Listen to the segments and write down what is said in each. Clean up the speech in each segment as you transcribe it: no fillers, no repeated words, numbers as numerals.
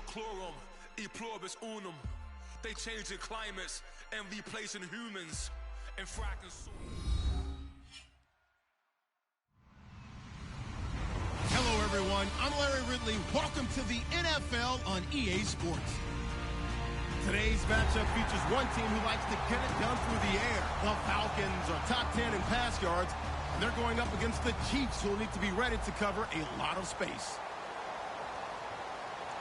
Clorum, e pluribus unum. They changing climates and replacing humans and fracking souls. Hello, everyone. I'm Larry Ridley. Welcome to the NFL on EA Sports. Today's matchup features one team who likes to get it done through the air. The Falcons are top 10 in pass yards, and they're going up against the Chiefs, who will need to be ready to cover a lot of space.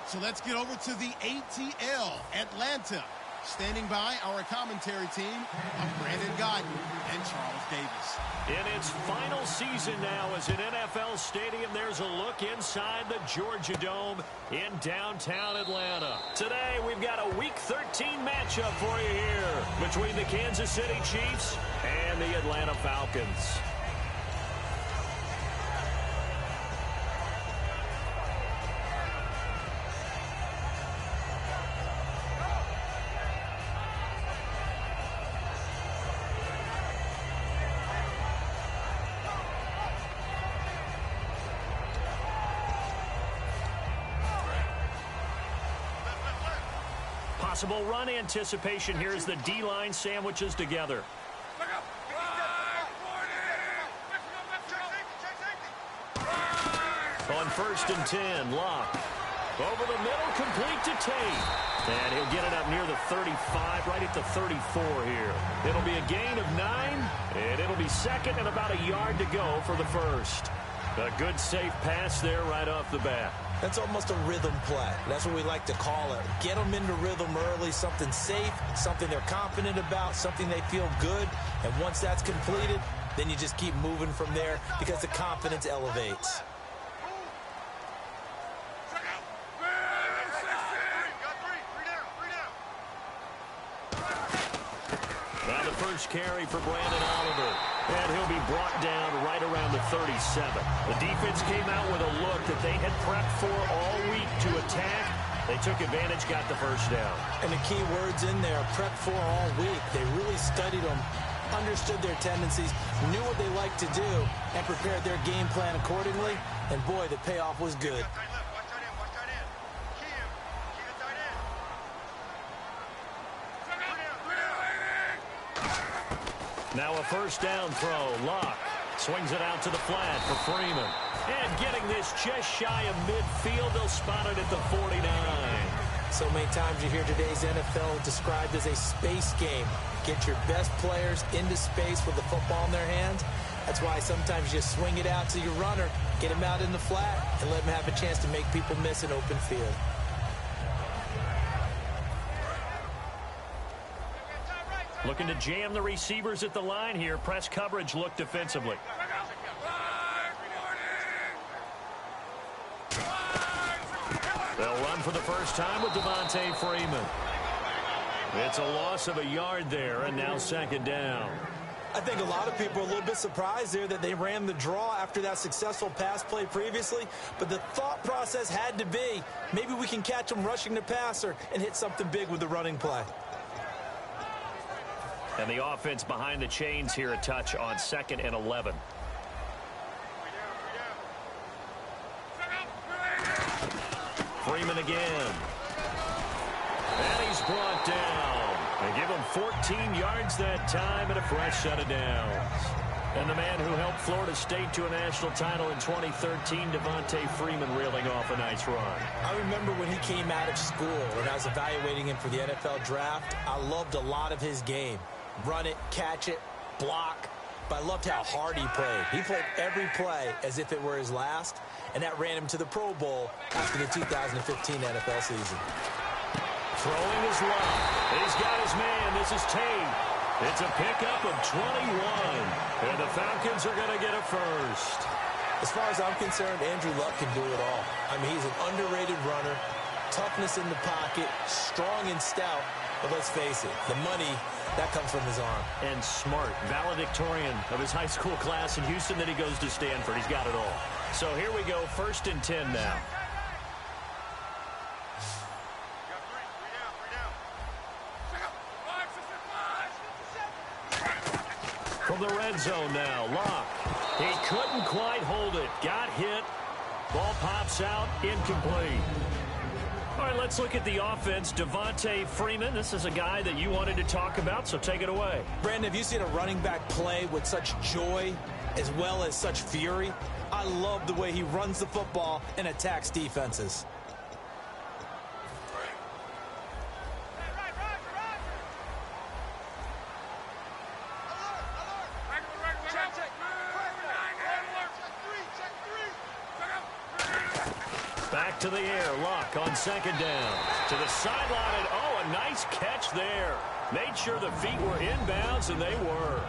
So let's get over to the ATL, Atlanta. Standing by our commentary team of Brandon Godden and Charles Davis. In its final season now as an NFL stadium, there's a look inside the Georgia Dome in downtown Atlanta. Today, we've got a Week 13 matchup for you here between the Kansas City Chiefs and the Atlanta Falcons. Possible run anticipation here as the D-line sandwiches together. On 1st and 10, Locke. Over the middle, complete to Tate. And he'll get it up near the 35, right at the 34 here. It'll be a gain of 9, and it'll be second and about a yard to go for the first. A good, safe pass there right off the bat. That's almost a rhythm play. That's what we like to call it. Get them into rhythm early, something safe, something they're confident about, something they feel good. And once that's completed, then you just keep moving from there because the confidence elevates. Now the first carry for Brandon Oliver. And he'll be brought down right around the 37. The defense came out with a look that they had prepped for all week to attack. They took advantage, got the first down. And the key words in there, prepped for all week. They really studied them, understood their tendencies, knew what they liked to do, and prepared their game plan accordingly. And boy, the payoff was good. Now a first down throw. Locke swings it out to the flat for Freeman. And getting this just shy of midfield, they'll spot it at the 49. So many times you hear today's NFL described as a space game. Get your best players into space with the football in their hands. That's why sometimes you swing it out to your runner, get him out in the flat, and let him have a chance to make people miss an open field. Looking to jam the receivers at the line here. Press coverage look defensively. They'll run for the first time with Devontae Freeman. It's a loss of a yard there, and now second down. I think a lot of people are a little bit surprised there that they ran the draw after that successful pass play previously, but the thought process had to be, maybe we can catch them rushing the passer and hit something big with the running play. And the offense behind the chains here, a touch on 2nd and 11. Freeman again. And he's brought down. They give him 14 yards that time and a fresh set of downs. And the man who helped Florida State to a national title in 2013, Devontae Freeman, reeling off a nice run. I remember when he came out of school and I was evaluating him for the NFL draft. I loved a lot of his game. Run it, catch it, block. But I loved how hard he played. He played every play as if it were his last, and that ran him to the Pro Bowl after the 2015 NFL season. Throwing his left. He's got his man. This is Tate. It's a pickup of 21. And the Falcons are going to get a first. As far as I'm concerned, Andrew Luck can do it all. I mean, he's an underrated runner. Toughness in the pocket, strong and stout. But let's face it, the money, that comes from his arm. And smart, valedictorian of his high school class in Houston, then he goes to Stanford. He's got it all. So here we go, 1st and 10 now. From the red zone now, Locke. He couldn't quite hold it. Got hit. Ball pops out, incomplete. All right, let's look at the offense. Devontae Freeman, this is a guy that you wanted to talk about, so take it away. Brandon, have you seen a running back play with such joy as well as such fury? I love the way he runs the football and attacks defenses. Back to the air, Luck on second down. To the sideline, and oh, a nice catch there. Made sure the feet were inbounds, and they were.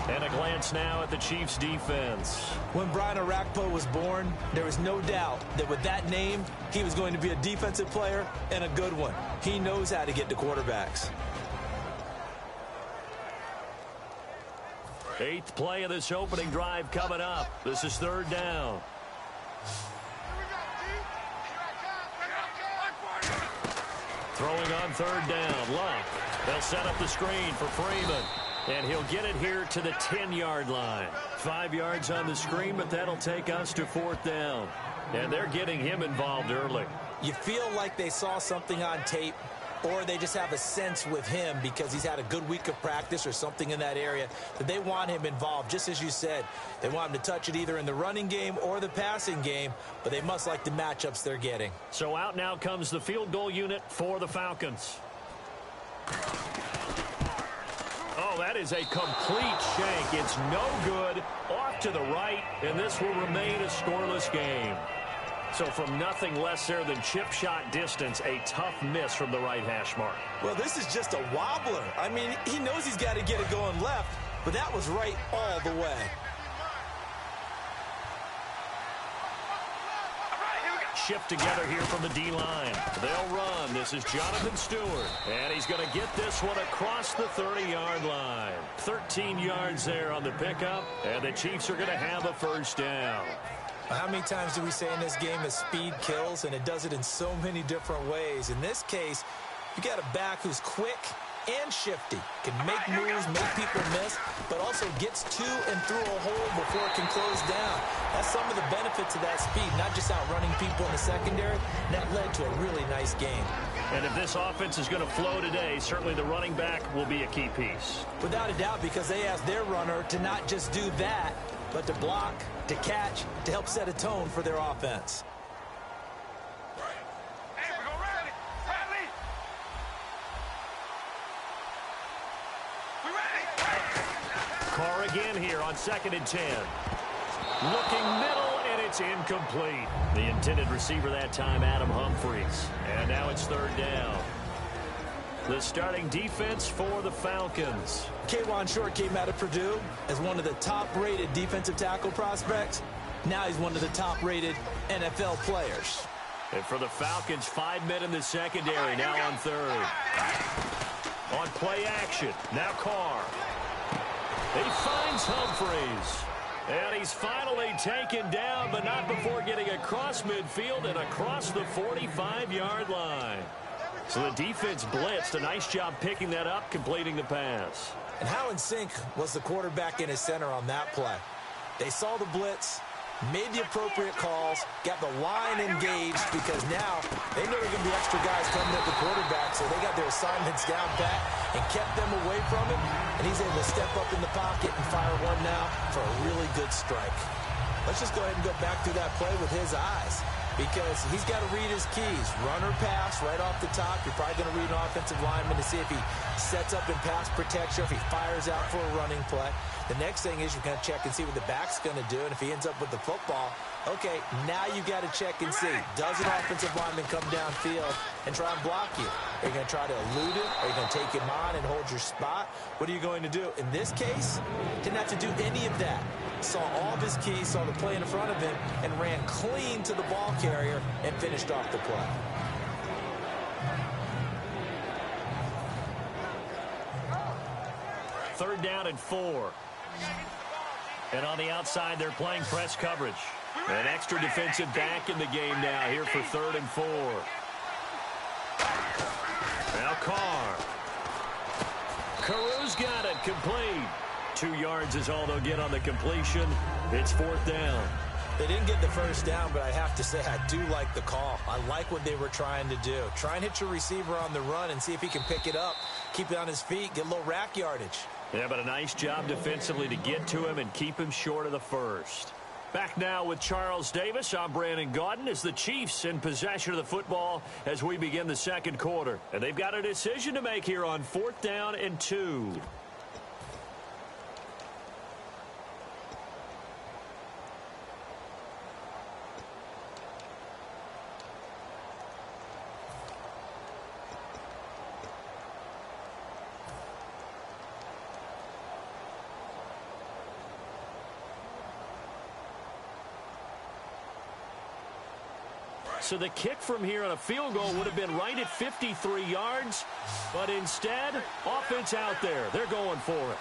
And a glance now at the Chiefs' defense. When Brian Orakpo was born, there was no doubt that with that name, he was going to be a defensive player and a good one. He knows how to get to quarterbacks. 8th play of this opening drive coming up. This is 3rd down. Throwing on 3rd down, Luck. They'll set up the screen for Freeman. And he'll get it here to the 10-yard line. 5 yards on the screen, but that'll take us to 4th down. And they're getting him involved early. You feel like they saw something on tape, or they just have a sense with him because he's had a good week of practice or something in that area that they want him involved. Just as you said, they want him to touch it either in the running game or the passing game, but they must like the matchups they're getting. So out now comes the field goal unit for the Falcons. Oh, that is a complete shank. It's no good. Off to the right, and this will remain a scoreless game. So from nothing less there than chip shot distance, a tough miss from the right hash mark. Well, this is just a wobbler. I mean, he knows he's got to get it going left, but that was right all the way. Shift together here from the D-line. They'll run. This is Jonathan Stewart. And he's going to get this one across the 30-yard line. 13 yards there on the pickup, and the Chiefs are going to have a 1st down. How many times do we say in this game that speed kills, and it does it in so many different ways? In this case, you got a back who's quick and shifty, can make moves, make people miss, but also gets to and through a hole before it can close down. That's some of the benefits of that speed, not just outrunning people in the secondary. That led to a really nice game. And if this offense is going to flow today, certainly the running back will be a key piece. Without a doubt, because they asked their runner to not just do that, but to block, to catch, to help set a tone for their offense. Carr again here on 2nd and 10. Looking middle, and it's incomplete. The intended receiver that time, Adam Humphries. And now it's 3rd down. The starting defense for the Falcons. K'Wan Short came out of Purdue as one of the top-rated defensive tackle prospects. Now he's one of the top-rated NFL players. And for the Falcons, 5 men in the secondary, now on 3rd. On play action, now Carr. He finds Humphries. And he's finally taken down, but not before getting across midfield and across the 45-yard line. So the defense blitzed. A nice job picking that up, completing the pass. And how in sync was the quarterback in his center on that play? They saw the blitz, made the appropriate calls, got the line engaged, because now they know there are going to be extra guys coming at the quarterback, so they got their assignments down pat and kept them away from him, and he's able to step up in the pocket and fire one now for a really good strike. Let's just go ahead and go back through that play with his eyes, because he's got to read his keys. Run or pass right off the top. You're probably going to read an offensive lineman to see if he sets up in pass protection, if he fires out for a running play. The next thing is you're going to check and see what the back's going to do, and if he ends up with the football, okay, now you got to check and see. Does an offensive lineman come downfield and try and block you? Are you going to try to elude it? Are you going to take him on and hold your spot? What are you going to do? In this case, didn't have to do any of that. Saw all of his keys, saw the play in front of him, and ran clean to the ball carrier and finished off the play. Third down and 4. And on the outside, they're playing press coverage. An extra defensive back in the game now here for 3rd and 4. Now Carr. Caru's got it complete. 2 yards is all they'll get on the completion. It's 4th down. They didn't get the first down, but I have to say I do like the call. I like what they were trying to do. Try and hit your receiver on the run and see if he can pick it up, keep it on his feet, get a little rack yardage. Yeah, but a nice job defensively to get to him and keep him short of the first. Back now with Charles Davis. I'm Brandon Gaudin as the Chiefs in possession of the football as we begin the second quarter. And they've got a decision to make here on 4th down and 2. So the kick from here on a field goal would have been right at 53 yards. But instead, offense out there. They're going for it.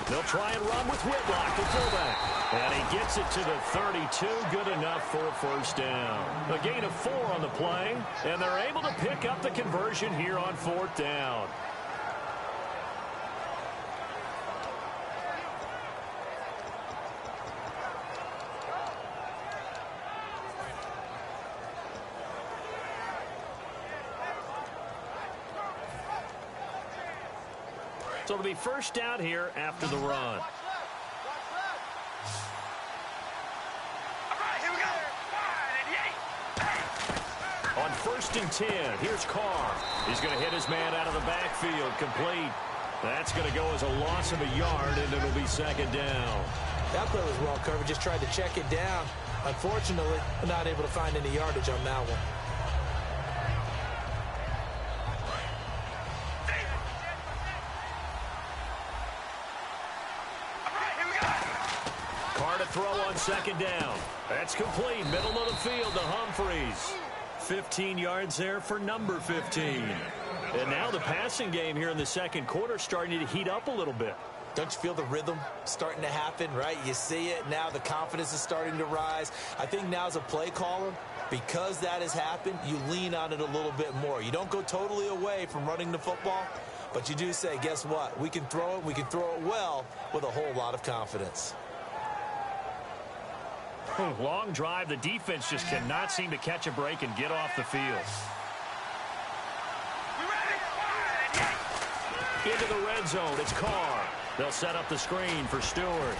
They'll try and run with Whitlock, the fullback. And he gets it to the 32. Good enough for a first down. A gain of 4 on the play. And they're able to pick up the conversion here on 4th down. So it'll be first down here after the run. On 1st and 10, here's Carr. He's going to hit his man out of the backfield, complete. That's going to go as a loss of a yard, and it'll be second down. That play was well covered, just tried to check it down. Unfortunately, we're not able to find any yardage on that one. Throw on second down. That's complete. Middle of the field to Humphreys. 15 yards there for number 15. And now the passing game here in the second quarter starting to heat up a little bit. Don't you feel the rhythm starting to happen, right? You see it. Now the confidence is starting to rise. I think now as a play caller, because that has happened, you lean on it a little bit more. You don't go totally away from running the football, but you do say, guess what? We can throw it. We can throw it well with a whole lot of confidence. Long drive. The defense just cannot seem to catch a break and get off the field. Into the red zone. It's Carr. They'll set up the screen for Stewart.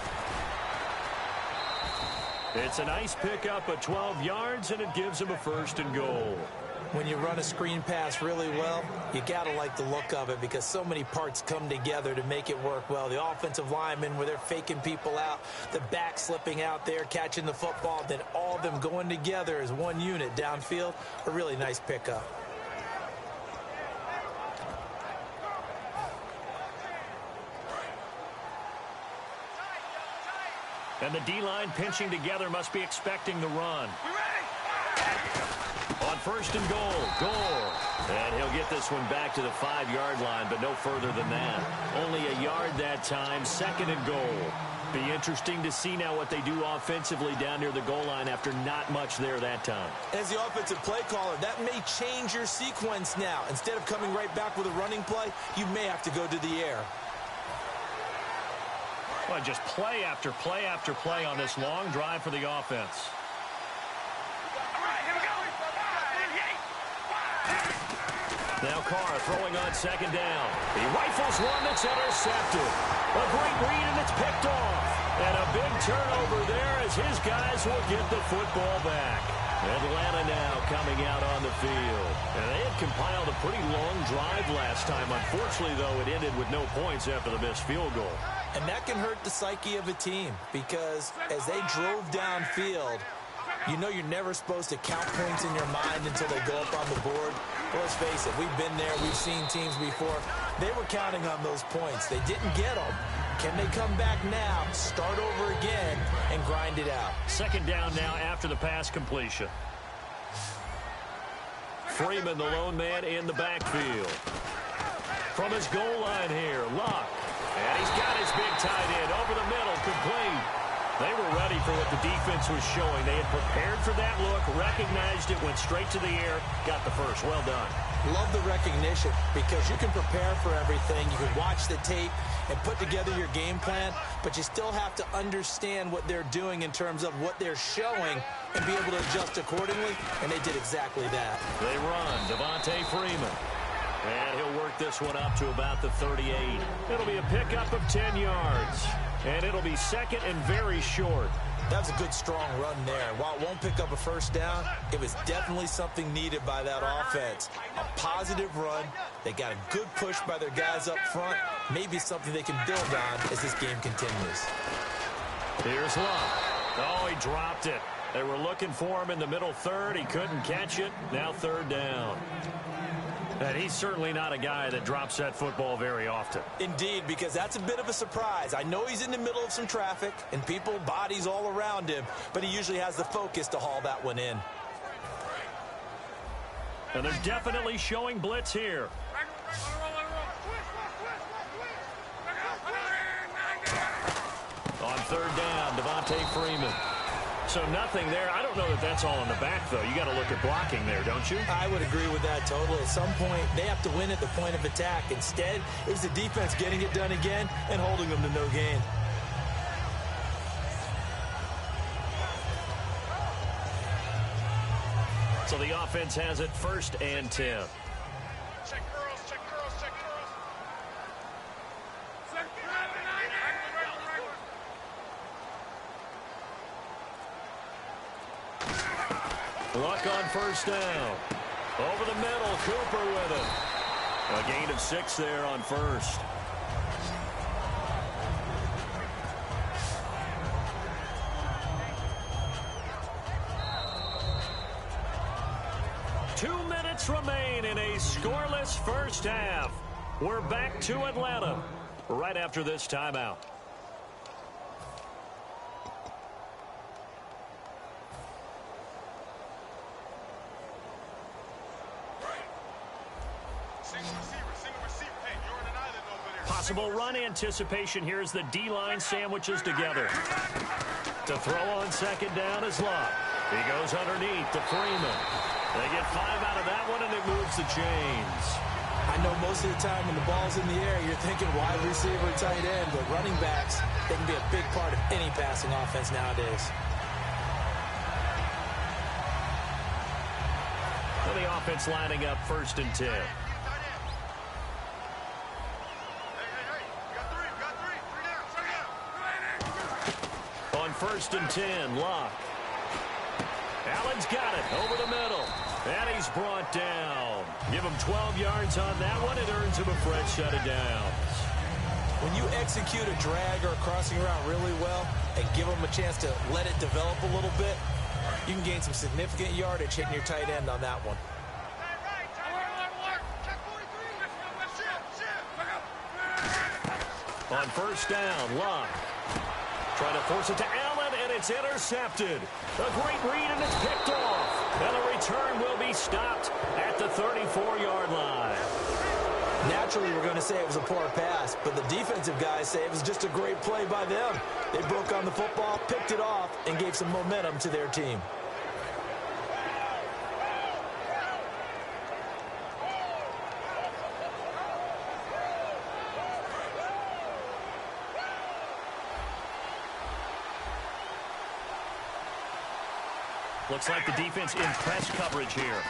It's a nice pickup of 12 yards, and it gives him a 1st and goal. When you run a screen pass really well, you got to like the look of it because so many parts come together to make it work well. The offensive linemen, where they're faking people out, the back slipping out there, catching the football, then all of them going together as one unit downfield. A really nice pickup. And the D-line pinching together must be expecting the run. On 1st and goal, Gore. And he'll get this one back to the 5-yard line, but no further than that. Only a yard that time, 2nd and goal. Be interesting to see now what they do offensively down near the goal line after not much there that time. As the offensive play caller, that may change your sequence now. Instead of coming right back with a running play, you may have to go to the air. Well, just play after play after play on this long drive for the offense. Now Carr throwing on 2nd down. He rifles one that's intercepted. A great read, and it's picked off. And a big turnover there as his guys will get the football back. Atlanta now coming out on the field. And they had compiled a pretty long drive last time. Unfortunately, though, it ended with no points after the missed field goal. And that can hurt the psyche of a team because as they drove downfield, you know you're never supposed to count points in your mind until they go up on the board. But let's face it, we've been there. We've seen teams before. They were counting on those points. They didn't get them. Can they come back now, start over again, and grind it out? 2nd down now after the pass completion. Freeman, the lone man, in the backfield. From his goal line here, Luck. And he's got his big tight end over the middle, complete. They were ready for what the defense was showing. They had prepared for that look, recognized it, went straight to the air, got the first. Well done. Love the recognition because you can prepare for everything. You can watch the tape and put together your game plan, but you still have to understand what they're doing in terms of what they're showing and be able to adjust accordingly, and they did exactly that. They run. Devontae Freeman. And he'll work this one up to about the 38. It'll be a pickup of 10 yards. And it'll be second and very short. That was a good, strong run there. While it won't pick up a first down, it was definitely something needed by that offense. A positive run. They got a good push by their guys up front. Maybe something they can build on as this game continues. Here's Love. Oh, he dropped it. They were looking for him in the middle third. He couldn't catch it. Now third down. And he's certainly not a guy that drops that football very often. Indeed, because that's a bit of a surprise. I know he's in the middle of some traffic and people, bodies all around him, but he usually has the focus to haul that one in. And they're definitely showing blitz here. On third down, Devontae Freeman. So nothing there. I don't know that that's all in the back, though. You got to look at blocking there, don't you? I would agree with that totally. At some point, they have to win at the point of attack. Instead, it was the defense getting it done again and holding them to no gain. So the offense has it first and 10. Check girls, check girls, check girls. Luck on first down. Over the middle, Cooper with it. A gain of 6 there on first. Two minutes remain in a scoreless first half. We're back to Atlanta right after this timeout. Possible run anticipation. Here's the D-line sandwiches together. To throw on second down is Love. He goes underneath to Freeman. They get 5 out of that one, and it moves the chains. I know most of the time when the ball's in the air, you're thinking wide receiver, tight end, but running backs, they can be a big part of any passing offense nowadays. So the offense lining up first and 10. On first and 10, Locke. Allen's got it over the middle. And he's brought down. Give him 12 yards on that one. It earns him a fresh set of downs. When you execute a drag or a crossing route really well and give them a chance to let it develop a little bit, you can gain some significant yardage hitting your tight end on that one. On first down, Locke. Trying to force it to Allen, and it's intercepted. A great read, and it's picked off. And the return will be stopped at the 34-yard line. Naturally, we're going to say it was a poor pass, but the defensive guys say it was just a great play by them. They broke on the football, picked it off, and gave some momentum to their team. Looks like the defense in press coverage here.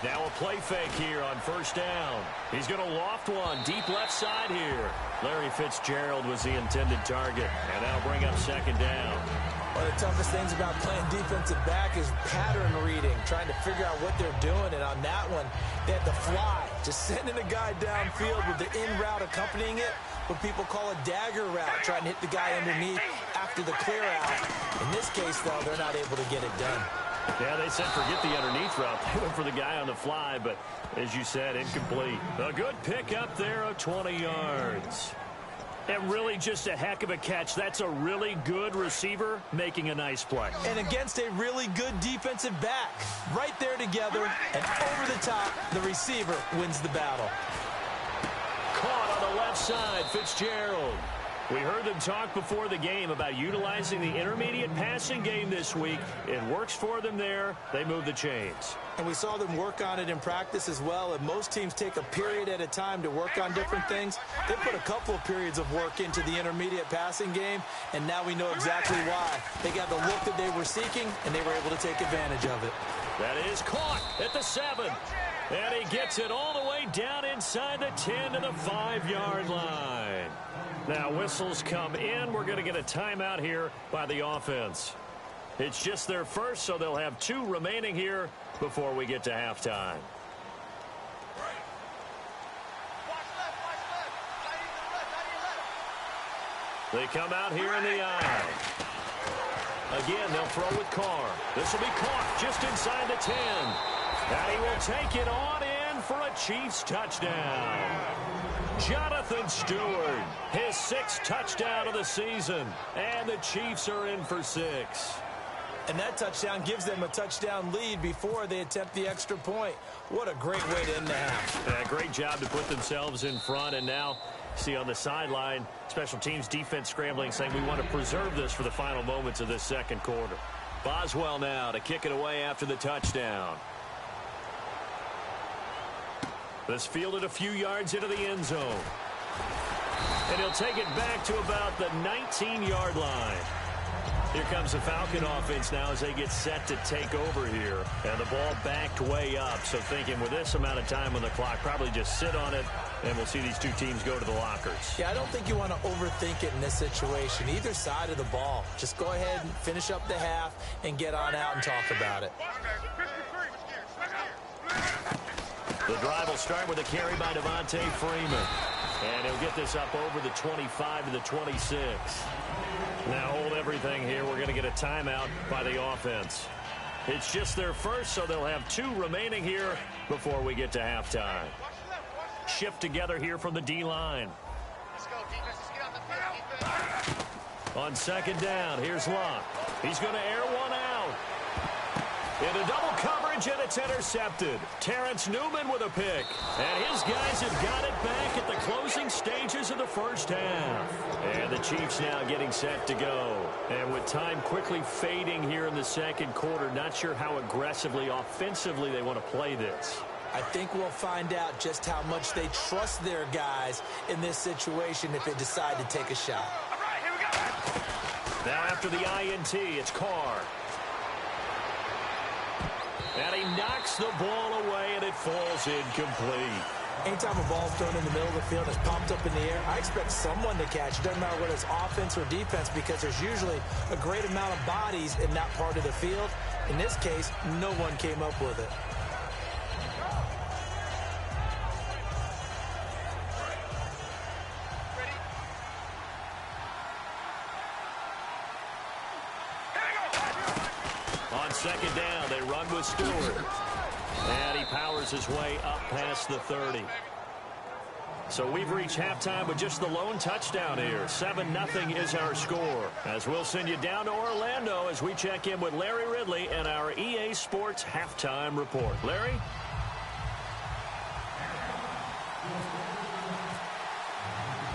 Now a play fake here on first down. He's going to loft one deep left side here. Larry Fitzgerald was the intended target, and that'll bring up second down. One of the toughest things about playing defensive back is pattern reading, trying to figure out what they're doing. And on that one, they had to fly, just sending a guy downfield with the in route accompanying it, what people call a dagger route, trying to hit the guy underneath after the clear out. In this case, though, they're not able to get it done. Yeah, they said forget the underneath route. They went for the guy on the fly, but as you said, incomplete. A good pickup there of 20 yards. And really just a heck of a catch. That's a really good receiver making a nice play. And against a really good defensive back. Right there together, and over the top, the receiver wins the battle. Caught on the left side, Fitzgerald. We heard them talk before the game about utilizing the intermediate passing game this week. It works for them there. They move the chains. And we saw them work on it in practice as well. And most teams take a period at a time to work on different things. They put a couple of periods of work into the intermediate passing game, and now we know exactly why. They got the look that they were seeking, and they were able to take advantage of it. That is caught at the 7. And he gets it all the way down inside the 10 to the 5-yard line. Now whistles come in. We're going to get a timeout here by the offense. It's just their first, so they'll have 2 remaining here before we get to halftime. They come out here in the eye. Again, they'll throw with Carr. This will be caught just inside the 10. And he will take it on in for a Chiefs touchdown. Jonathan Stewart, his 6th touchdown of the season. And the Chiefs are in for 6. And that touchdown gives them a touchdown lead before they attempt the extra point. What a great way to end the half. Yeah, great job to put themselves in front. And now, see on the sideline, special teams defense scrambling, saying we want to preserve this for the final moments of this second quarter. Boswell now to kick it away after the touchdown. This fielded a few yards into the end zone. And he'll take it back to about the 19-yard line. Here comes the Falcon offense now as they get set to take over here. And the ball backed way up. So thinking with this amount of time on the clock, probably just sit on it, and we'll see these 2 teams go to the lockers. Yeah, I don't think you want to overthink it in this situation. Either side of the ball. Just go ahead and finish up the half and get on out and talk about it. The drive will start with a carry by Devontae Freeman. And he'll get this up over the 25 to the 26. Now hold everything here. We're going to get a timeout by the offense. It's just their first, so they'll have 2 remaining here before we get to halftime. Shift together here from the D-line. On second down, here's Luck. He's going to air one out. Into double coverage, and it's intercepted. Terrence Newman with a pick. And his guys have got it back at the closing stages of the first half. And the Chiefs now getting set to go. And with time quickly fading here in the second quarter, not sure how aggressively, offensively they want to play this. I think we'll find out just how much they trust their guys in this situation if they decide to take a shot. All right, here we go. Now after the INT, it's Carr. And he knocks the ball away, and it falls incomplete. Anytime a ball's thrown in the middle of the field and it's popped up in the air, I expect someone to catch. It doesn't matter whether it's offense or defense, because there's usually a great amount of bodies in that part of the field. In this case, no one came up with it. Second down, they run with Stewart. And he powers his way up past the 30. So we've reached halftime with just the lone touchdown here. 7-0 is our score. As we'll send you down to Orlando as we check in with Larry Ridley and our EA Sports Halftime Report. Larry?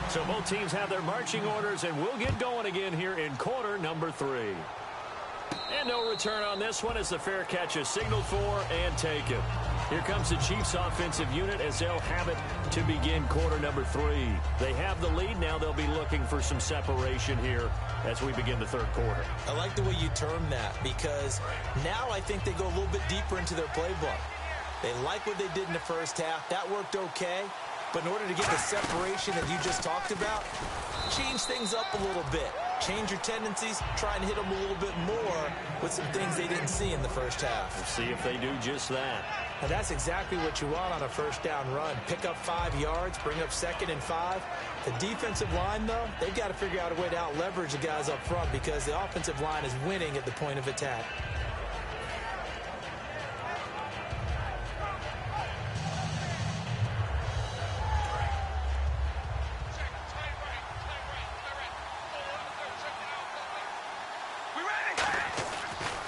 So both teams have their marching orders, and we'll get going again here in quarter number 3. And no return on this one as the fair catch is signaled for and taken. Here comes the Chiefs offensive unit as they'll have it to begin quarter number 3. They have the lead. Now they'll be looking for some separation here as we begin the third quarter. I like the way you term that, because now I think they go a little bit deeper into their playbook. They like what they did in the first half. That worked okay. But in order to get the separation that you just talked about, change things up a little bit. Change your tendencies, try and hit them a little bit more with some things they didn't see in the first half. Let's see if they do just that. And that's exactly what you want on a first down run. Pick up 5 yards, bring up 2nd and 5. The defensive line, though, they've got to figure out a way to out-leverage the guys up front because the offensive line is winning at the point of attack.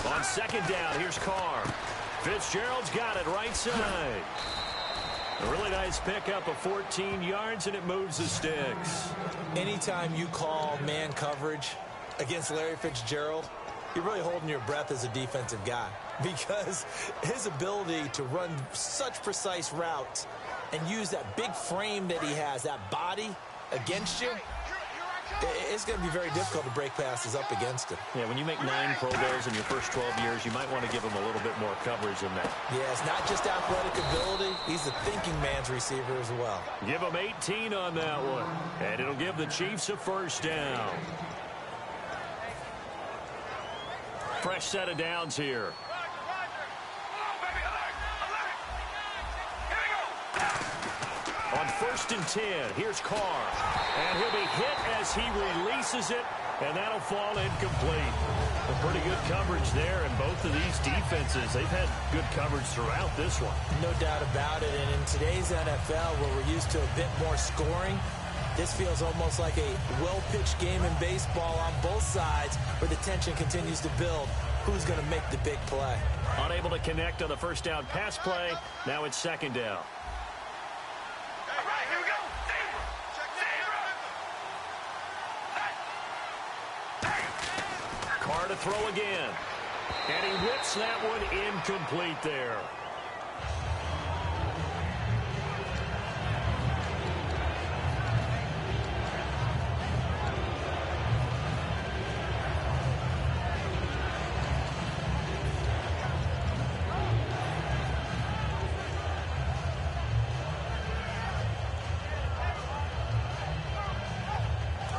On second down, here's Carr. Fitzgerald's got it right side. A really nice pickup of 14 yards, and it moves the sticks. Anytime you call man coverage against Larry Fitzgerald, you're really holding your breath as a defensive guy, because his ability to run such precise routes and use that big frame that he has, that body against you, it's going to be very difficult to break passes up against him. Yeah, when you make 9 Pro Bowls in your first 12 years, you might want to give him a little bit more coverage than that. Yeah, it's not just athletic ability. He's a thinking man's receiver as well. Give him 18 on that one, and it'll give the Chiefs a first down. Fresh set of downs here. On 1st and 10, here's Carr. And he'll be hit as he releases it, and that'll fall incomplete. A pretty good coverage there, and both of these defenses, they've had good coverage throughout this one. No doubt about it, and in today's NFL, where we're used to a bit more scoring, this feels almost like a well-pitched game in baseball on both sides, where the tension continues to build. Who's going to make the big play? Unable to connect on the first down pass play. Now it's 2nd down. Carr to throw again. And he whips that one incomplete there.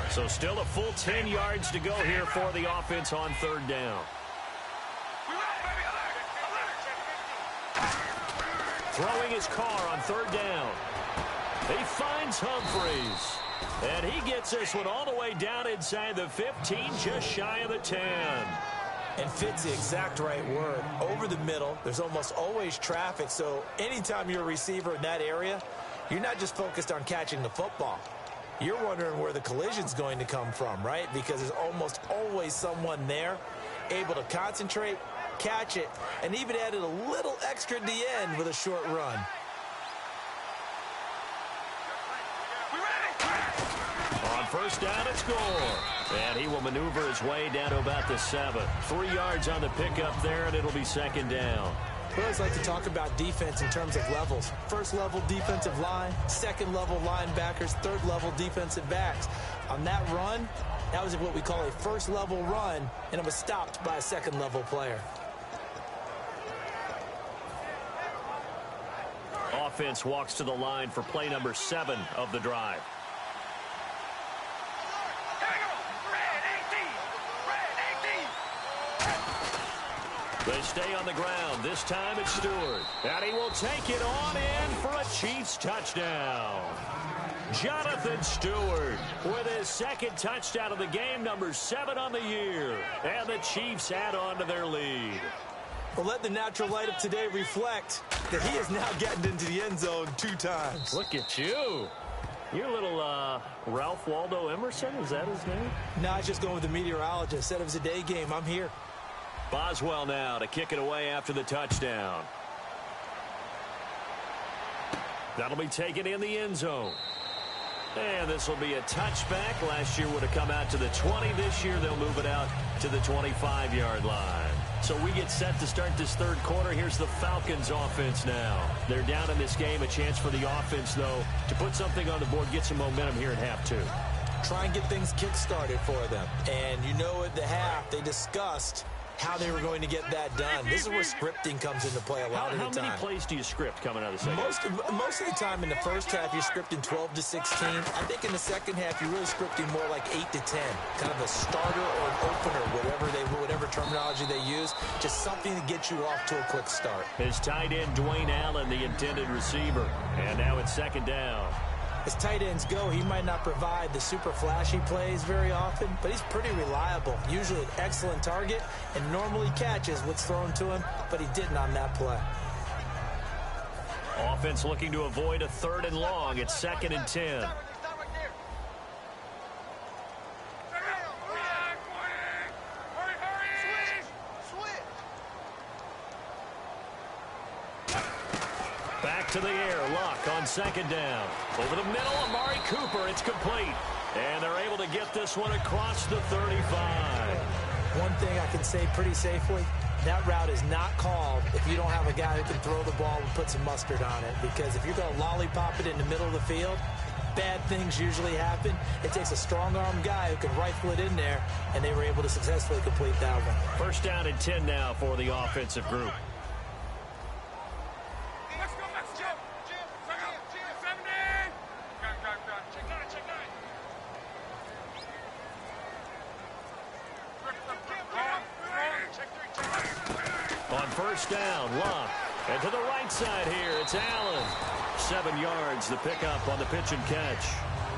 So still a full 10 yards to go here for the offense on 3rd down. Throwing his Carr on 3rd down. He finds Humphries. And he gets this one all the way down inside the 15, just shy of the 10. And fits the exact right word. Over the middle, there's almost always traffic. So anytime you're a receiver in that area, you're not just focused on catching the football. You're wondering where the collision's going to come from, right? Because there's almost always someone there able to concentrate, catch it, and even added a little extra at the end with a short run. On 1st down, it's Gore. And he will maneuver his way down to about the 7. 3 yards on the pickup there, and it'll be 2nd down. We always like to talk about defense in terms of levels. 1st level defensive line, 2nd level linebackers, 3rd level defensive backs. On that run, that was what we call a 1st level run, and it was stopped by a 2nd level player. Offense walks to the line for play number 7 of the drive. They stay on the ground. This time it's Stewart. And he will take it on in for a Chiefs touchdown. Jonathan Stewart with his 2nd touchdown of the game, number 7 on the year. And the Chiefs add on to their lead. Well, let the natural light of today reflect that he is now getting into the end zone 2 times. Look at you. You're a little Ralph Waldo Emerson, is that his name? No, I was just going with the meteorologist. Said it was a day game. I'm here. Boswell now to kick it away after the touchdown. That'll be taken in the end zone. And this will be a touchback. Last year would have come out to the 20. This year they'll move it out to the 25-yard line. So we get set to start this 3rd quarter. Here's the Falcons offense now. They're down in this game. A chance for the offense, though, to put something on the board, get some momentum here at half 2. Try and get things kick-started for them. And you know at the half they discussed how they were going to get that done. This is where scripting comes into play a lot of the time. How many plays do you script coming out of the second? Most of the time in the first half, you're scripting 12 to 16. I think in the second half, you're really scripting more like 8 to 10. Kind of a starter or an opener, whatever terminology they use. Just something to get you off to a quick start. His tight end, Dwayne Allen, the intended receiver. And now it's 2nd down. As tight ends go, he might not provide the super flashy plays very often, but he's pretty reliable. Usually an excellent target and normally catches what's thrown to him, but he didn't on that play. Offense looking to avoid a 3rd and long. It's 2nd and 10. to the air. Luck on second down. Over the middle, Amari Cooper. It's complete. And they're able to get this one across the 35. One thing I can say pretty safely, that route is not called if you don't have a guy who can throw the ball and put some mustard on it. Because if you're going to lollipop it in the middle of the field, bad things usually happen. It takes a strong-arm guy who can rifle it in there, and they were able to successfully complete that one. First down and 10 now for the offensive group. On first down, Luck. And to the right side here, it's Allen. 7 yards, the pickup on the pitch and catch.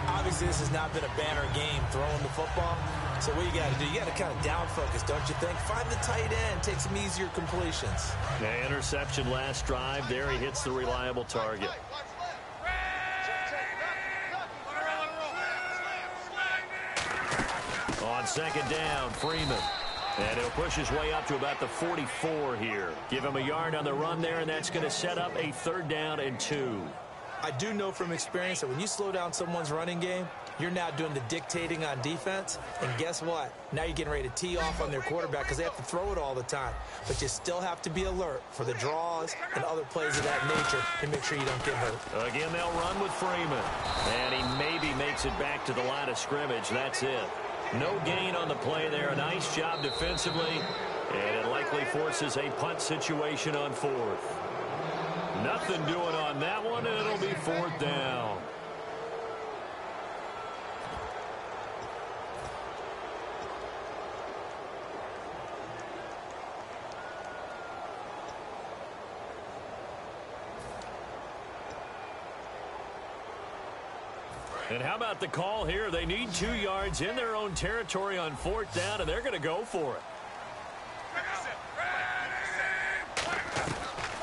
Obviously, this has not been a banner game throwing the football. So what you got to do, you got to kind of down focus, don't you think? Find the tight end, take some easier completions. The interception last drive. There he hits the reliable target. On second down, Freeman. And he'll push his way up to about the 44 here. Give him a yard on the run there, and that's going to set up a 3rd down and 2. I do know from experience that when you slow down someone's running game, you're now doing the dictating on defense. And guess what? Now you're getting ready to tee off on their quarterback because they have to throw it all the time. But you still have to be alert for the draws and other plays of that nature to make sure you don't get hurt. Again, they'll run with Freeman. And he maybe makes it back to the line of scrimmage. That's it. No gain on the play there. A nice job defensively. And it likely forces a punt situation on 4th. Nothing doing on that one, and it'll be 4th down. And how about the call here? They need 2 yards in their own territory on 4th down, and they're going to go for it.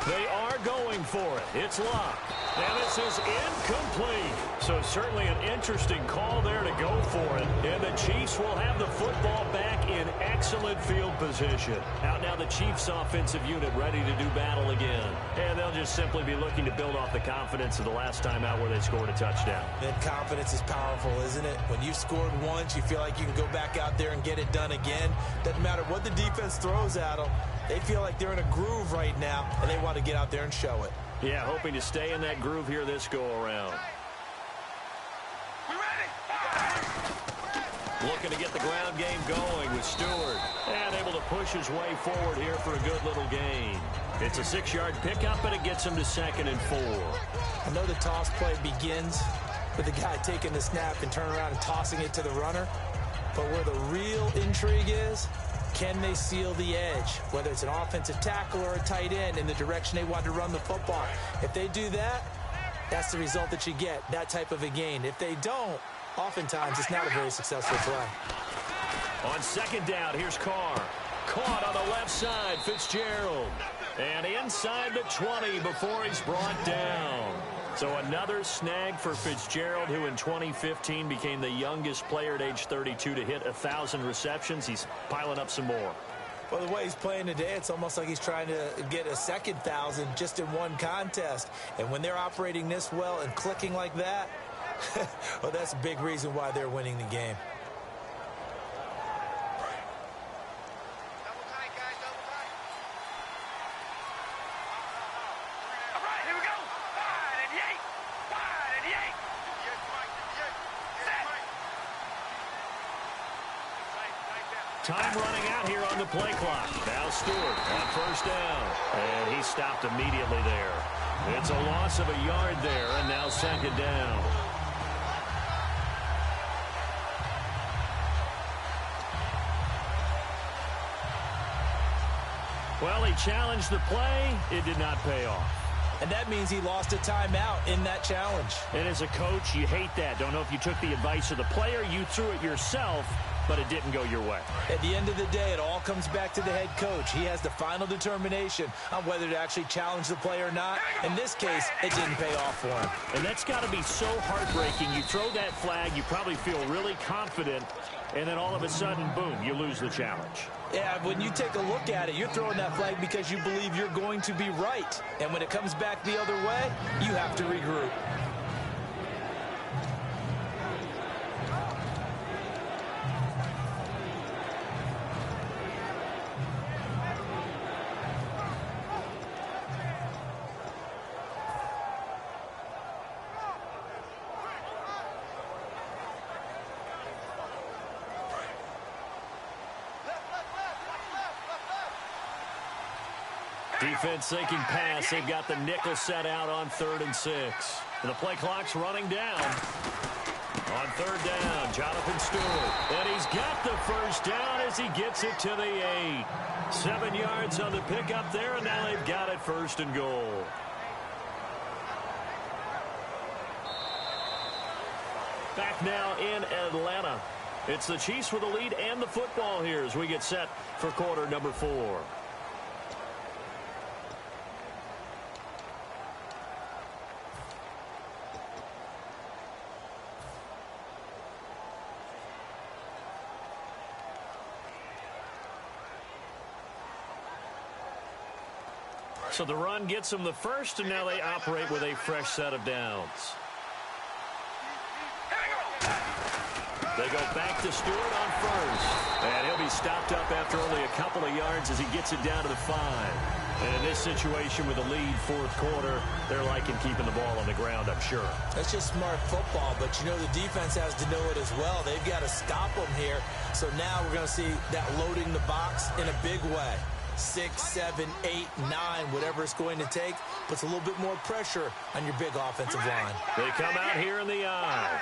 They are going for it. It's Luck. And this is incomplete. So certainly an interesting call there to go for it. And the Chiefs will have the football back in excellent field position. Out now the Chiefs offensive unit ready to do battle again. And they'll just simply be looking to build off the confidence of the last time out where they scored a touchdown. And confidence is powerful, isn't it? When you've scored once, you feel like you can go back out there and get it done again. Doesn't matter what the defense throws at them. They feel like they're in a groove right now, and they want to get out there and show it. Yeah, hoping to stay in that groove here this go-around. Looking to get the ground game going with Stewart. And able to push his way forward here for a good little gain. It's a 6-yard pickup, and it gets him to 2nd and 4. I know the toss play begins with the guy taking the snap and turning around and tossing it to the runner. But where the real intrigue is, can they seal the edge, whether it's an offensive tackle or a tight end in the direction they want to run the football? If they do that, that's the result that you get, that type of a gain. If they don't, oftentimes it's not a very successful play. On second down, here's Carr. Caught on the left side, Fitzgerald. And inside the 20 before he's brought down. So another snag for Fitzgerald, who in 2015 became the youngest player at age 32 to hit 1,000 receptions. He's piling up some more. Well, the way he's playing today, it's almost like he's trying to get a second 1,000 just in one contest. And when they're operating this well and clicking like that, well, that's a big reason why they're winning the game. Time running out here on the play clock. Now Stewart on first down. And he stopped immediately there. It's a loss of a yard there, and now 2nd down. Well, he challenged the play. It did not pay off. And that means he lost a timeout in that challenge. And as a coach, you hate that. Don't know if you took the advice of the player, you threw it yourself, but it didn't go your way. At the end of the day, it all comes back to the head coach. He has the final determination on whether to actually challenge the play or not. In this case, it didn't pay off for him. And that's got to be so heartbreaking. You throw that flag, you probably feel really confident, and then all of a sudden, boom, you lose the challenge. Yeah, when you take a look at it, you're throwing that flag because you believe you're going to be right. And when it comes back the other way, you have to regroup. Defense thinking pass. They've got the nickel set out on 3rd and 6. And the play clock's running down. On 3rd down, Jonathan Stewart. And he's got the first down as he gets it to the 8. 7 yards on the pickup there, and now they've got it 1st and goal. Back now in Atlanta. It's the Chiefs with the lead and the football here as we get set for quarter number 4. So the run gets them the first, and now they operate with a fresh set of downs. They go back to Stewart on 1st. And he'll be stopped up after only a couple of yards as he gets it down to the 5. And in this situation with the lead 4th quarter, they're liking keeping the ball on the ground, I'm sure. That's just smart football, but you know the defense has to know it as well. They've got to stop them here. So now we're going to see that loading the box in a big way. 6, 7, 8, 9, whatever it's going to take, puts a little bit more pressure on your big offensive line. They come out here in the eye.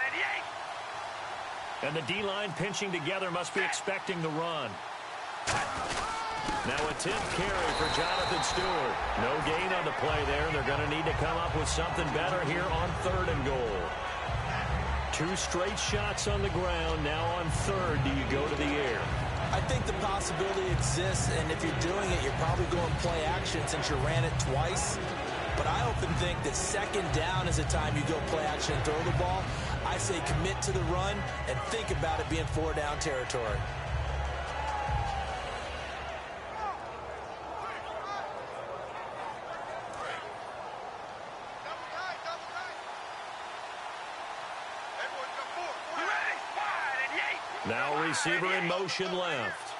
And the D-line pinching together must be expecting the run. Now a 10th carry for Jonathan Stewart. No gain on the play there. They're going to need to come up with something better here on 3rd and goal. 2 straight shots on the ground. Now on 3rd, do you go to the air? I think the possibility exists, and if you're doing it, you're probably going play action since you ran it twice. But I often think that 2nd down is the time you go play action and throw the ball. I say commit to the run and think about it being 4-down territory. Now receiver in motion left.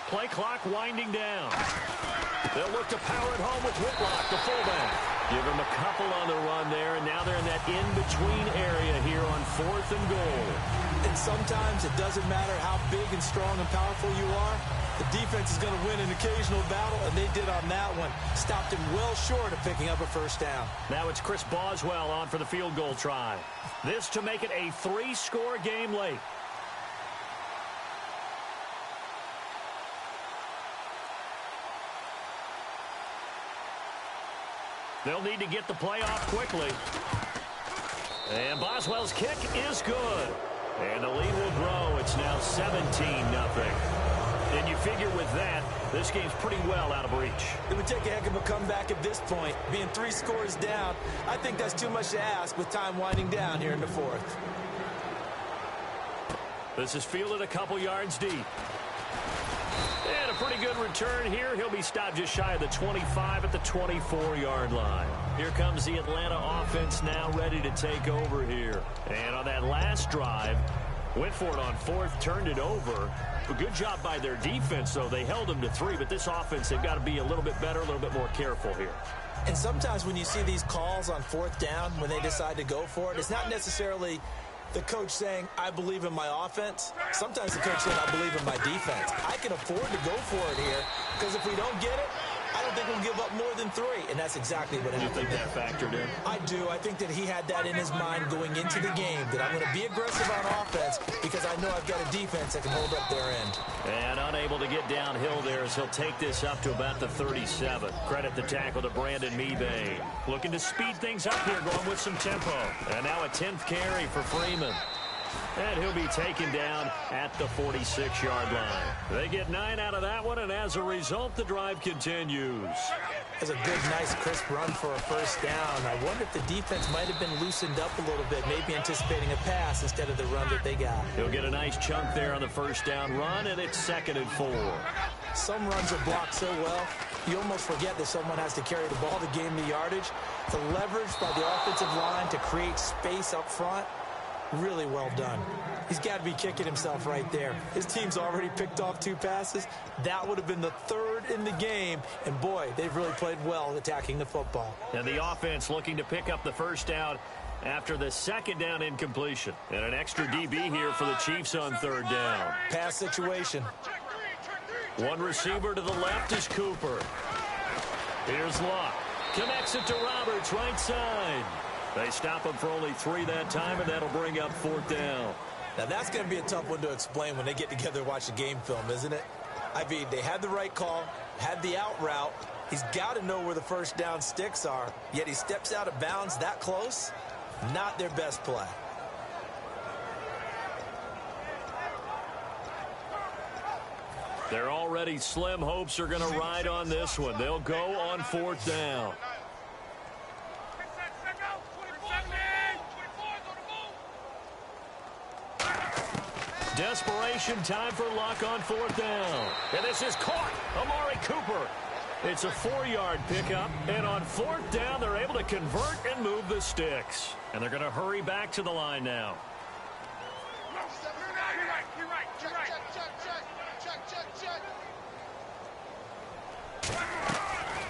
Play clock winding down. They'll look to power it home with Whitlock, the fullback. Give him a couple on the run there, and now they're in that in-between area here on 4th and goal. And sometimes it doesn't matter how big and strong and powerful you are. The defense is going to win an occasional battle, and they did on that one. Stopped him well short of picking up a 1st down. Now it's Chris Boswell on for the field goal try. This to make it a 3-score game late. They'll need to get the play off quickly. And Boswell's kick is good. And the lead will grow. It's now 17-0. And you figure with that, this game's pretty well out of reach. It would take a heck of a comeback at this point. Being 3 scores down, I think that's too much to ask with time winding down here in the 4th. This is fielded a couple yards deep. And a pretty good return here. He'll be stopped just shy of the 25 at the 24-yard line. Here comes the Atlanta offense now ready to take over here. And on that last drive, went for it on 4th, turned it over. A good job by their defense, though. They held them to 3, but this offense, they've got to be a little bit better, a little bit more careful here. And sometimes when you see these calls on 4th down, when they decide to go for it, it's not necessarily the coach saying, I believe in my offense. Sometimes the coach saying, I believe in my defense. I can afford to go for it here because if we don't get it, I don't think we'll give up more than 3, and that's exactly what happened. Do you think that factored in? I do. I think that he had that in his mind going into the game, that I'm going to be aggressive on offense because I know I've got a defense that can hold up their end. And unable to get downhill there as he'll take this up to about the 37. Credit the tackle to Brandon Mebane. Looking to speed things up here, going with some tempo. And now a 10th carry for Freeman. And he'll be taken down at the 46-yard line. They get 9 out of that one, and as a result, the drive continues. That's a good, nice, crisp run for a first down. I wonder if the defense might have been loosened up a little bit, maybe anticipating a pass instead of the run that they got. He'll get a nice chunk there on the first down run, and it's 2nd and 4. Some runs are blocked so well, you almost forget that someone has to carry the ball to gain the yardage. The leverage by the offensive line to create space up front, really well done. He's got to be kicking himself right there. His team's already picked off 2 passes. That would have been the 3rd in the game. And, boy, they've really played well attacking the football. And the offense looking to pick up the first down after the 2nd down incompletion. And an extra DB here for the Chiefs on 3rd down. Pass situation. One receiver to the left is Cooper. Here's Luck. Connects it to Roberts, right side. They stop him for only 3 that time, and that'll bring up 4th down. Now, that's going to be a tough one to explain when they get together and watch the game film, isn't it? I mean, they had the right call, had the out route. He's got to know where the first down sticks are, yet he steps out of bounds that close. Not their best play. They're already slim hopes are going to ride on this one. They'll go on 4th down. Desperation time for Luck on 4th down. And this is caught. Amari Cooper. It's a 4-yard pickup. And on 4th down, they're able to convert and move the sticks. And they're going to hurry back to the line now.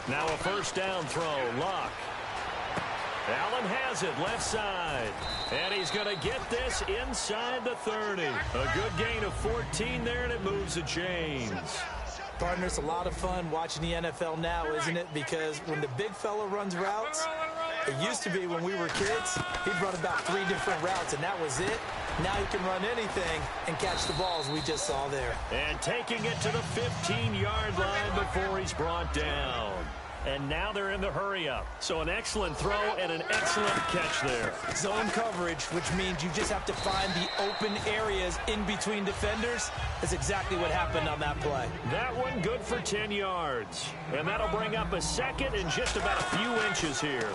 Now a first down throw. Luck. Allen has it left side. And he's going to get this inside the 30. A good gain of 14 there, and it moves the chains. Partner, it's a lot of fun watching the NFL now, isn't it? Because when the big fella runs routes, it used to be when we were kids, he'd run about 3 different routes, and that was it. Now he can run anything and catch the balls we just saw there. And taking it to the 15-yard line before he's brought down. And now they're in the hurry-up. So an excellent throw and an excellent catch there. Zone coverage, which means you just have to find the open areas in between defenders. That's exactly what happened on that play. That one good for 10 yards. And that'll bring up a 2nd and just about a few inches here.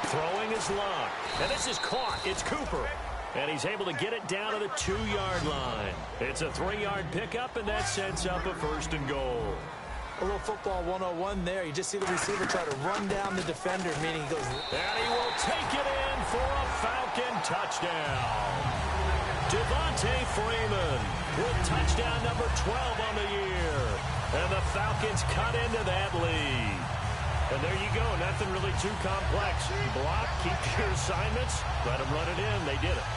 Throwing is Luck. And this is caught. It's Cooper. And he's able to get it down to the 2-yard line. It's a 3-yard pickup, and that sets up a 1st and goal. A little football 101 there. You just see the receiver try to run down the defender, meaning he goes. And he will take it in for a Falcon touchdown. Devontae Freeman with touchdown number 12 on the year. And the Falcons cut into that lead. And there you go. Nothing really too complex. Block, keep your assignments, let them run it in. They did it.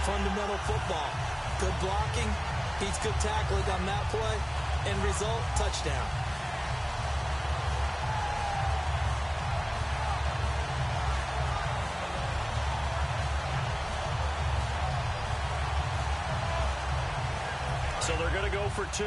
Fundamental football. Good blocking, beats good tackling on that play. End result, touchdown. So they're going to go for 2.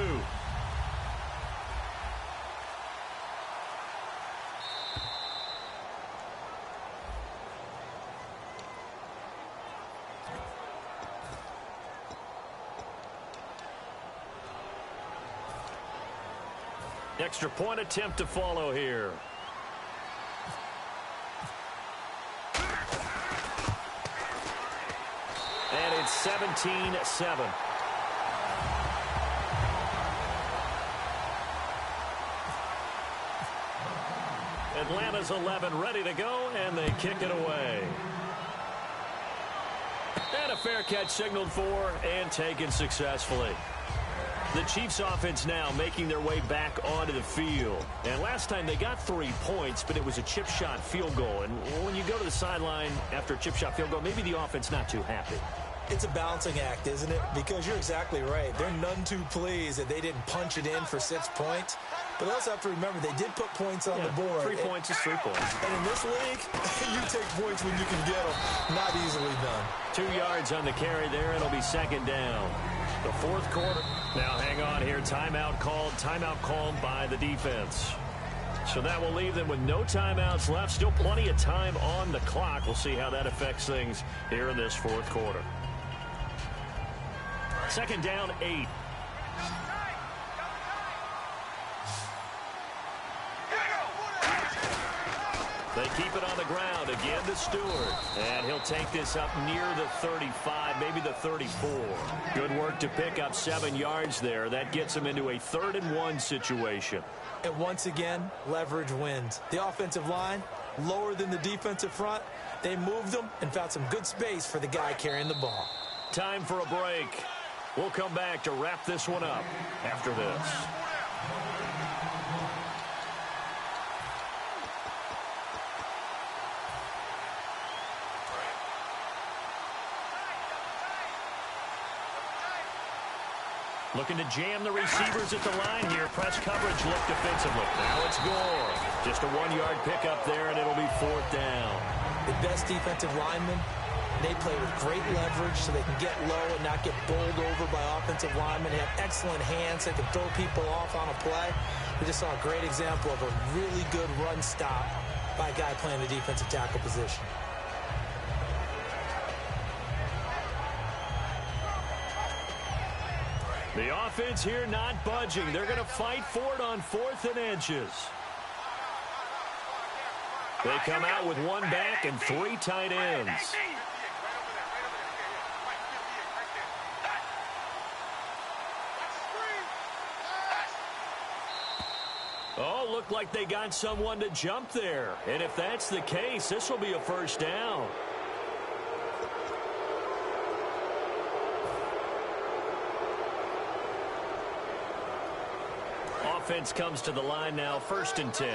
Extra point attempt to follow here. And it's 17-7. Atlanta's 11 ready to go, and they kick it away. And a fair catch signaled for and taken successfully. The Chiefs offense now making their way back onto the field. And last time they got 3 points, but it was a chip shot field goal. And when you go to the sideline after a chip shot field goal, maybe the offense not too happy. It's a balancing act, isn't it? Because you're exactly right. They're none too pleased that they didn't punch it in for 6 points. But also have to remember, they did put points on the board. 3 points is 3 points. And in this league, you take points when you can get them. Not easily done. 2 yards on the carry there. It'll be 2nd down. The 4th quarter. Now hang on here. Timeout called by the defense. So that will leave them with no timeouts left. Still plenty of time on the clock. We'll see how that affects things here in this 4th quarter. Second down, 8. They keep it on the ground again to Stewart. And he'll take this up near the 35, maybe the 34. Good work to pick up 7 yards there. That gets him into a 3rd-and-1 situation. And once again, leverage wins. The offensive line, lower than the defensive front. They moved them and found some good space for the guy carrying the ball. Time for a break. We'll come back to wrap this one up after this. Looking to jam the receivers at the line here. Press coverage look defensively. Now it's Gore. Just a 1-yard pickup there, and it'll be 4th down. The best defensive linemen, they play with great leverage so they can get low and not get bowled over by offensive linemen. They have excellent hands. They can throw people off on a play. We just saw a great example of a really good run stop by a guy playing the defensive tackle position. The offense here not budging. They're going to fight for it on 4th and inches. They come out with 1 back and 3 tight ends. Oh, looked like they got someone to jump there. And if that's the case, this will be a 1st down. Offense comes to the line now, 1st and 10.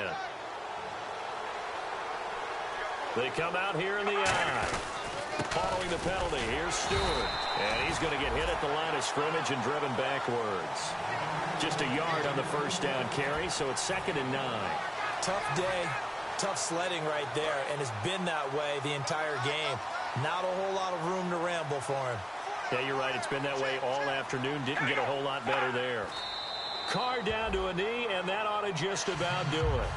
They come out here in the eye. Following the penalty, here's Stewart. And he's going to get hit at the line of scrimmage and driven backwards. Just a yard on the 1st down carry, so it's 2nd and 9. Tough day, tough sledding right there, and it's been that way the entire game. Not a whole lot of room to ramble for him. Yeah, you're right. It's been that way all afternoon. Didn't get a whole lot better there. Carr down to a knee, and that ought to just about do it.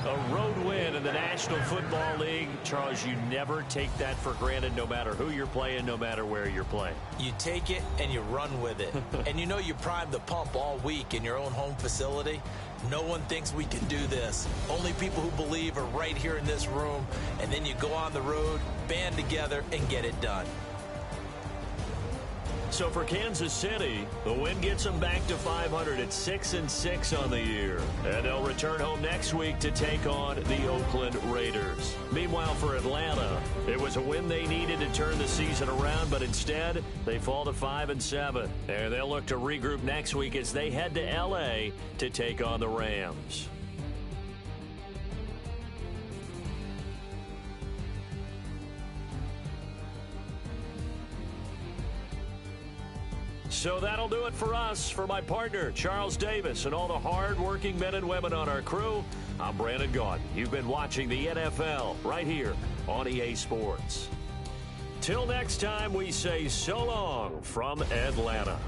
A road win in the National Football League. Charles, you never take that for granted, no matter who you're playing, no matter where you're playing. You take it and you run with it. And you know you primed the pump all week in your own home facility. No one thinks we can do this. Only people who believe are right here in this room. And then you go on the road, band together, and get it done. So for Kansas City, the win gets them back to 500 at 6-6 on the year. And they'll return home next week to take on the Oakland Raiders. Meanwhile, for Atlanta, it was a win they needed to turn the season around, but instead, they fall to 5-7. And they'll look to regroup next week as they head to L.A. to take on the Rams. So that'll do it for us. For my partner, Charles Davis, and all the hard-working men and women on our crew, I'm Brandon Gaudin. You've been watching the NFL right here on EA Sports. Till next time, we say so long from Atlanta.